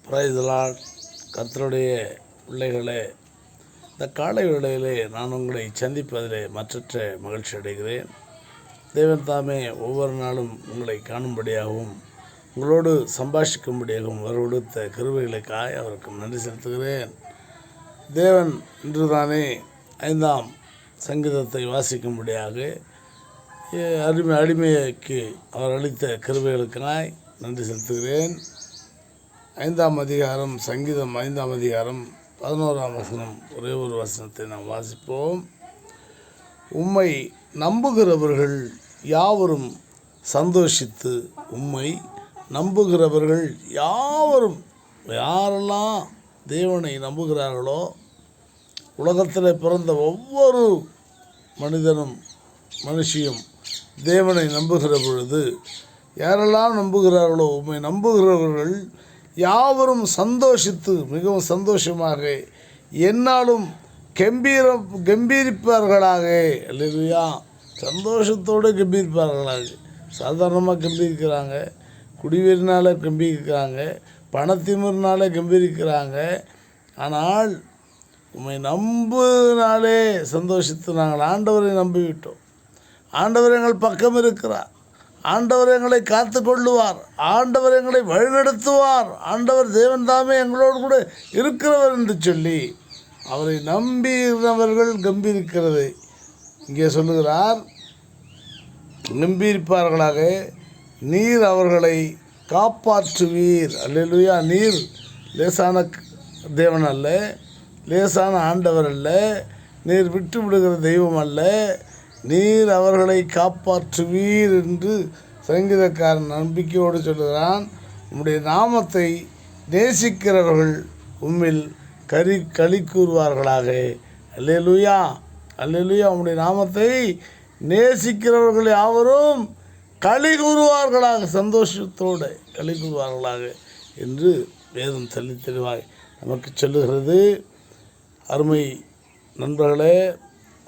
Praise the Lord. கர்த்தருடைய பிள்ளைகளே, இந்த காலை வேளையிலே நான் உங்களை சந்திப்பதிலே மற்றற்ற மகிழ்ச்சி அடைகிறேன். தேவன் தாமே ஒவ்வொரு நாளும் உங்களை காணும்படியாகவும் உங்களோடு சம்பாஷிக்கும்படியாகவும் அவர் கொடுத்த கிருபைகளுக்காய் அவருக்கு நன்றி செலுத்துகிறேன். தேவன் இன்றுதானே 5ஆம் சங்கீதத்தை வாசிக்கும்படியாக அடிமைக்கு அவர் அளித்த கிருபைகளுக்காய் நன்றி செலுத்துகிறேன். 5ஆம் அதிகாரம், சங்கீதம் 5ஆம் அதிகாரம் 11ஆம் வசனம், ஒரே ஒரு வசனத்தை நாம் வாசிப்போம். உம்மை நம்புகிறவர்கள் யாவரும் சந்தோஷித்து, உம்மை நம்புகிறவர்கள் யாவரும், யாரெல்லாம் தேவனை நம்புகிறார்களோ, உலகத்தில் பிறந்த ஒவ்வொரு மனுஷியும் தேவனை நம்புகிற பொழுது, யாரெல்லாம் நம்புகிறார்களோ, உம்மை நம்புகிறவர்கள் யாவரும் சந்தோஷித்து, மிகவும் சந்தோஷமாக என்னாலும் கம்பீரிப்பார்களாக. அல்லேலூயா. சந்தோஷத்தோடு கம்பீரிப்பார்களாக. சாதாரணமாக கம்பீரிக்கிறாங்க, குடிவெறினால கம்பீரிக்கிறாங்க, பணத்திமிர்னால கம்பீரிக்கிறாங்க. ஆனால் உம்மை நம்பினாலே சந்தோஷித்து நாங்கள் ஆண்டவரை நம்பிவிட்டோம். ஆண்டவர் எங்கள் பக்கம் இருக்கிறார். ஆண்டவர் எங்களை காத்து கொள்ளுவார். ஆண்டவர் எங்களை வழிநடத்துவார். ஆண்டவர் தேவன் தாமே எங்களோடு கூட இருக்கிறவர் என்று சொல்லி அவரை நம்பினவர்கள் கம்பீரிக்கிறது இங்கே சொல்லுகிறார். கம்பீரிப்பார்களாக, நீர் அவர்களை காப்பாற்றுவீர். அல்லேலூயா. நீர் லேசான தேவன் அல்ல, லேசான ஆண்டவர் அல்ல, நீர் விட்டு விடுகிற தெய்வம் அல்ல. நீர் அவர்களை காப்பாற்றுவீர் என்று சங்கீதக்காரன் நம்பிக்கையோடு சொல்லுகிறான். உம்முடைய நாமத்தை நேசிக்கிறவர்கள் உம்மில் களி கூறுவார்களாக. அல்லேலூயா, அல்லேலூயா. உம்முடைய நாமத்தை நேசிக்கிறவர்கள் யாவரும் களி கூறுவார்களாக, சந்தோஷத்தோடு களி கூறுவார்களாக என்று வேதம் தெளிவாய் நமக்கு சொல்லுகிறது. அருமை நண்பர்களே,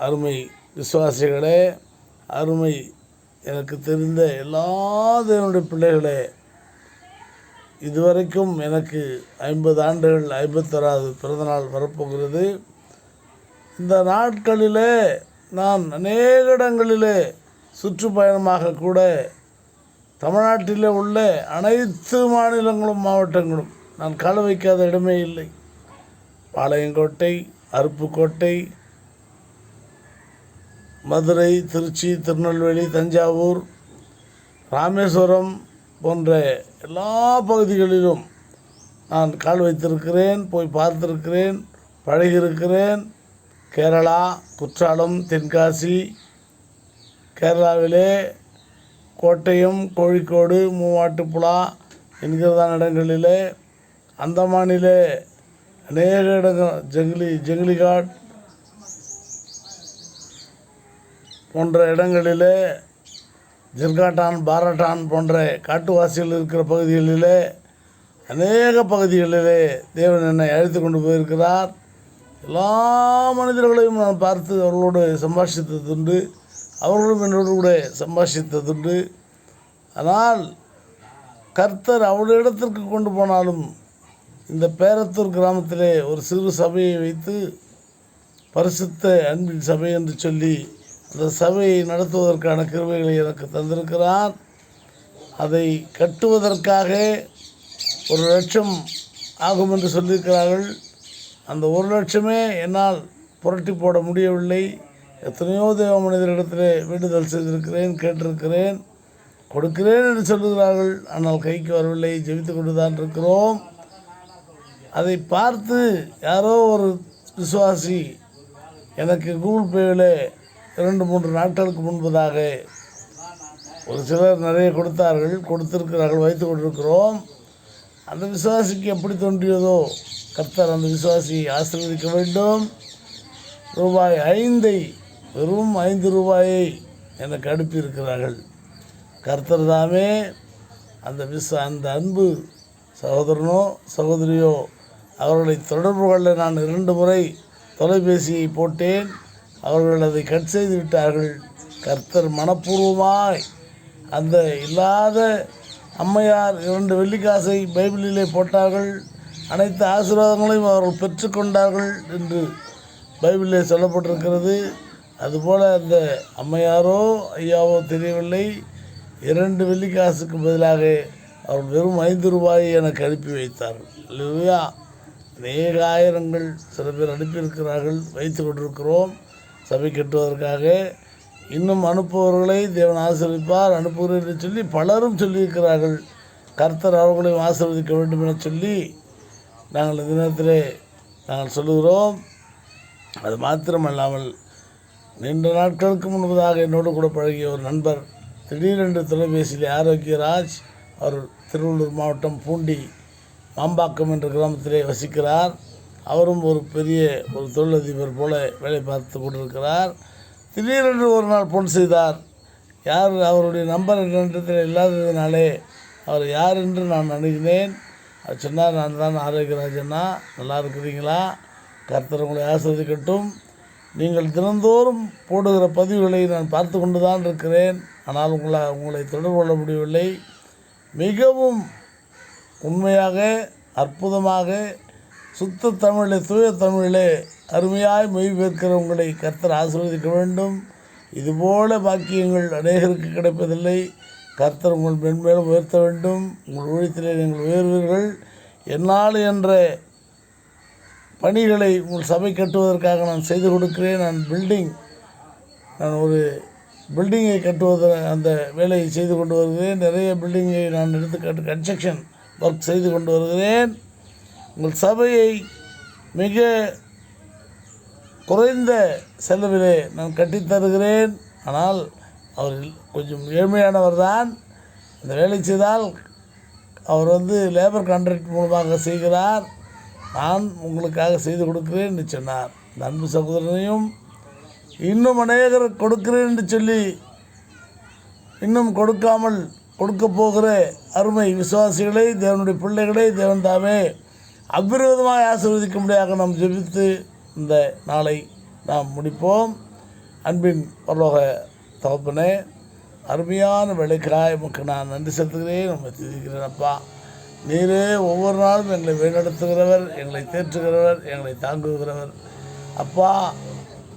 அருமை விசுவாசிகளே, அருமை எனக்கு தெரிந்த எல்லா தேவனுடைய பிள்ளைகளே, இதுவரைக்கும் எனக்கு 50 ஆண்டுகள், 51வது பிறந்தநாள் வரப்போகிறது. இந்த நாட்களிலே நான் அநேக இடங்களிலே சுற்றுப்பயணமாக கூட தமிழ்நாட்டில் உள்ள அனைத்து மாநிலங்களும் மாவட்டங்களும் நான் கால வைக்காத இடமே இல்லை. பாளையங்கோட்டை, அருப்புக்கோட்டை, மதுரை, திருச்சி, திருநெல்வேலி, தஞ்சாவூர், ராமேஸ்வரம் போன்ற எல்லா பகுதிகளிலும் நான் கால் வைத்திருக்கிறேன், போய் பார்த்திருக்கிறேன், பழகியிருக்கிறேன். கேரளா, குற்றாலம், தென்காசி, கேரளாவிலே கோட்டயம், கோழிக்கோடு, மூவாட்டுப்புழா என்கிறதான இடங்களிலே, அந்தமானிலே அநேக இடங்கள், ஜங்கிலிகாட் போன்ற இடங்களிலே, ஜிர்காட்டான், பாராட்டான் போன்ற காட்டுவாசிகள் இருக்கிற பகுதிகளிலே, அநேக பகுதிகளிலே தேவன் என்னை அழைத்து கொண்டு போயிருக்கிறார். எல்லா மனிதர்களையும் நான் பார்த்து அவர்களோடு சம்பாஷித்ததுண்டு, அவர்களும் என்னோடு கூட சம்பாஷித்ததுண்டு. ஆனால் கர்த்தர் அவருடைய இடத்திற்கு கொண்டு போனாலும் இந்த பேரத்தூர் கிராமத்திலே ஒரு சிறு சபையை வைத்து, பரிசுத்த அன்பின் சபை என்று சொல்லி அந்த சபையை நடத்துவதற்கான கிருபைகளை எனக்கு தந்திருக்கிறார். அதை கட்டுவதற்காக 1 லட்சம் ஆகும் என்று சொல்லியிருக்கிறார்கள். அந்த 1 லட்சமே என்னால் புரட்டி போட முடியவில்லை. எத்தனையோ தேவ மனிதரிடத்திலே வேண்டுதல் செய்திருக்கிறேன், கேட்டிருக்கிறேன், கொடுக்கிறேன் என்று சொல்லுகிறார்கள். ஆனால் கைக்கு வரவில்லை. ஜெபித்து கொண்டு தான் இருக்கிறோம். அதை பார்த்து யாரோ ஒரு விசுவாசி எனக்கு கூகுள் பேவில் 2-3 நாட்களுக்கு முன்பதாக ஒரு சிலர் நிறைய கொடுத்திருக்கிறார்கள், வைத்து கொண்டிருக்கிறோம். அந்த விசுவாசிக்கு எப்படி தோன்றியதோ கர்த்தர் அந்த விசுவாசியை ஆசீர்வதிக்க வேண்டும். ரூபாய் 5, வெறும் 5 ரூபாயை எனக்கு அனுப்பியிருக்கிறார்கள். கர்த்தர் தாமே அந்த அன்பு சகோதரனோ சகோதரியோ அவர்களை தொடர்பு கொள்ள நான் 2 முறை தொலைபேசியை போட்டேன். அவர்கள் அதை கட் செய்து விட்டார்கள். கர்த்தர் மனப்பூர்வமாய் அந்த இல்லாத அம்மையார் 2 வெள்ளிக்காசை பைபிளிலே போட்டார்கள். அனைத்து ஆசீர்வாதங்களையும் அவர்கள் பெற்றுக்கொண்டார்கள் என்று பைபிளில் சொல்லப்பட்டிருக்கிறது. அதுபோல் அந்த அம்மையாரோ ஐயாவோ தெரியவில்லை, 2 வெள்ளிக்காசுக்கு பதிலாக அவர்கள் வெறும் 5 ரூபாயை எனக்கு அனுப்பி வைத்தார்கள். இல்லையா? அநேக ஆயிரங்கள் சில பேர் அனுப்பியிருக்கிறார்கள், வைத்து கொண்டிருக்கிறோம் சபை கட்டுவதற்காக. இன்னும் அனுப்புபவர்களை தேவன் ஆசீர்வதிப்பார். அனுப்புகிறேன் என்று சொல்லி பலரும் சொல்லியிருக்கிறார்கள். கர்த்தர் அவர்களையும் ஆசீர்வதிக்க வேண்டும் என சொல்லி நாங்கள் இந்த தினத்திலே நாங்கள் சொல்லுகிறோம். அது மாத்திரமல்லாமல் நீண்ட நாட்களுக்கு முன்பதாக என்னோடு கூட பழகிய ஒரு நண்பர் திடீரென்று தொலைபேசியில் ஆரோக்கியராஜ், அவர் திருவள்ளூர் மாவட்டம் பூண்டி மாம்பாக்கம் என்ற கிராமத்திலே வசிக்கிறார். அவரும் ஒரு பெரிய ஒரு தொழிலதிபர் போல வேலை பார்த்து கொண்டிருக்கிறார். திடீரென்று ஒரு நாள் ஃபோன் செய்தார். யார் அவருடைய நம்பர் என்னிடத்தில் இல்லாததினாலே அவர் யார் என்று நான் அணுகினேன். அவர் சொன்னார், நான் தான் ஆரோக்கியராஜ் அண்ணா, நல்லா இருக்கிறீங்களா? கர்த்தர் உங்களை ஆசீர்வதிக்கட்டும். நீங்கள் தினந்தோறும் போடுகிற பதிவுகளை நான் பார்த்து கொண்டு தான் இருக்கிறேன். ஆனால் உங்களை தொடர்பு கொள்ள முடியவில்லை. மிகவும் உண்மையாக அற்புதமாக சுத்த தமிழிலே தூய தமிழிலே அருமையாய் மொழிபெயர்க்கிற உங்களை கர்த்தர் ஆசீர்வதிக்க வேண்டும். இதுபோல பாக்கியங்கள் அநேகருக்கு கிடைப்பதில்லை. கர்த்தர் உங்கள் மென்மேலும் உயர்த்த வேண்டும். உங்கள் ஊழியத்திலே நீங்கள் உயர்வீர்கள். என்னால் என்ற பணிகளை உங்கள் சபை கட்டுவதற்காக நான் செய்து கொடுக்கிறேன். நான் ஒரு பில்டிங்கை கட்டுவதை அந்த வேலையை செய்து கொண்டு வருகிறேன். நிறைய பில்டிங்கை நான் எடுத்து கன்ஸ்ட்ரக்ஷன் ஒர்க் செய்து கொண்டு வருகிறேன். உங்கள் சபையை மிக குறைந்த செலவிலே நான் கட்டித்தருகிறேன். ஆனால் அவர் கொஞ்சம் ஏழ்மையானவர் தான். இந்த வேலை செய்தால் அவர் லேபர் கான்ட்ராக்ட் மூலமாக செய்கிறார். நான் உங்களுக்காக செய்து கொடுக்கிறேன் என்று சொன்னார். இந்த அன்பு சகோதரனையும் இன்னும் அநேகர் கொடுக்கிறேன் என்று சொல்லி இன்னும் கொடுக்காமல் கொடுக்க போகிற அருமை விசுவாசிகளை, தேவனுடைய பிள்ளைகளை தேவன் தாமே அவ்விரோதமாக ஆசீர்வதிக்கும்படியாக நாம் ஜெபித்து இந்த நாளை நாம் முடிப்போம். அன்பின் பரலோக தகப்பனே, அருமையான வேலைக்காய் உமக்கு நான் நன்றி செலுத்துகிறேன். உண்மை துதிக்கிறேன் அப்பா. நீரே ஒவ்வொரு நாளும் எங்களை வழிநடத்துகிறவர், எங்களை தேற்றுகிறவர், எங்களை தாங்குகிறவர் அப்பா.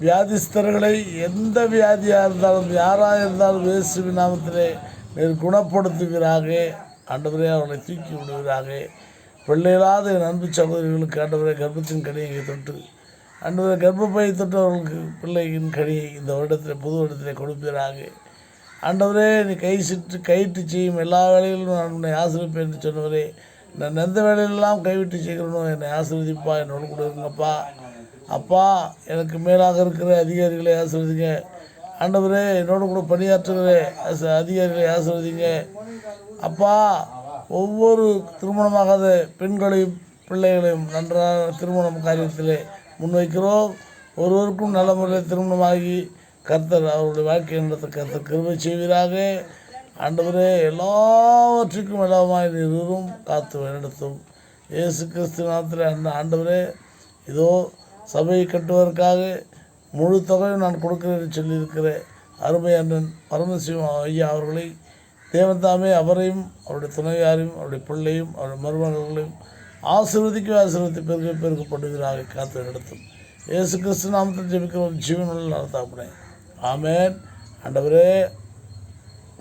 வியாதிஸ்தர்களை எந்த வியாதியாக இருந்தாலும் யாராக இருந்தாலும் இயேசுவின் நாமத்திலே நீர் குணப்படுத்துவீராக. ஆண்டவரே, அவர்களை தூக்கி விடுவீராக. பிள்ளைகளாத என் அன்பு சகோதரிகளுக்கு ஆண்டவரே கர்ப்பத்தின் கனியை தொட்டு, ஆண்டவரே கர்ப்பப்பையை தொட்டு அவர்களுக்கு பிள்ளையின் கனியை இந்த வருடத்தில் புது வருடத்திலே கொடுப்பீராக. ஆண்டவரே, நீ கைவிட்டு செய்யும் எல்லா வேலைகளிலும் நான் உன்னை ஆசீர்விப்பேன் என்று சொன்னவரே, நான் எந்த வேலையிலெல்லாம் கைவிட்டு செய்கிறனோ என்னை ஆசீர்வதிப்பா, என்னோடு கூட இருங்கப்பா. அப்பா, எனக்கு மேலாக இருக்கிற அதிகாரிகளை ஆசீர்வதிங்க. ஆண்டவரே, என்னோடு கூட பணியாற்றுகிற அதிகாரிகளை ஆசீர்வதிங்க அப்பா. ஒவ்வொரு திருமணமாகாத பெண்களையும் பிள்ளைகளையும் நன்றாக திருமணம் காரியத்திலே முன்வைக்கிறோம். ஒருவருக்கும் நல்ல முறையில் திருமணமாகி கர்த்தர் அவருடைய வாழ்க்கை நடத்த கர்த்தர் கிருபை செய்வீராக. ஆண்டவரே, எல்லாவற்றுக்கும் எல்லாமாய் நீரும் காத்து வழிநடத்தும். இயேசு கிறிஸ்து நாமத்திலே ஆண்டவரே, இதோ சபையை கட்டுவதற்காக முழு தொகையும் நான் கொடுக்கிறேன் சொல்லியிருக்கிற அருமை அண்ணன் பரமசிவம் ஐயா அவர்களை தேவன் தாமே அவரையும் அவருடைய துணையாரையும் அவருடைய பிள்ளையும் அவருடைய மருமகர்களையும் ஆசீர்வதித்து பெருக்கப்படுவீராக காத்து நடத்தும். இயேசு கிறிஸ்து நாமத்தில் ஜெபிக்கிற ஒரு ஜீவனுள்ள நடத்தாப்பனேன். ஆமேன். ஆண்டவரே,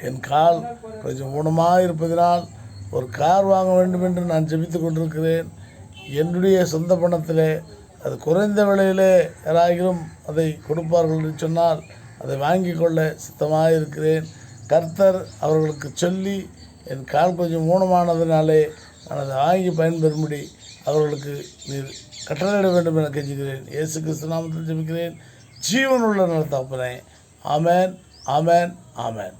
என் கால் கொஞ்சம் ஊனமாக இருப்பதனால் ஒரு கார் வாங்க வேண்டும் என்று நான் ஜெபித்து கொண்டிருக்கிறேன். என்னுடைய சொந்த பணத்திலே அது குறைந்த விலையிலே யாராகிலும் அதை கொடுப்பார்கள் என்று சொன்னால் அதை வாங்கி கொள்ள சித்தமாக இருக்கிறேன். கர்த்தர் அவர்களுக்கு சொல்லி என் கால் கொஞ்சம் ஊனமானதினாலே நான் அதை வாங்கி பயன்பெறும்படி அவர்களுக்கு நீர் கட்டளையிட வேண்டும் என கெஞ்சுகிறேன். இயேசு கிறிஸ்து நாமத்தில் ஜெபிக்கிறேன், ஜீவனுள்ள நல்ல தகப்பனே. ஆமேன், ஆமேன், ஆமேன்.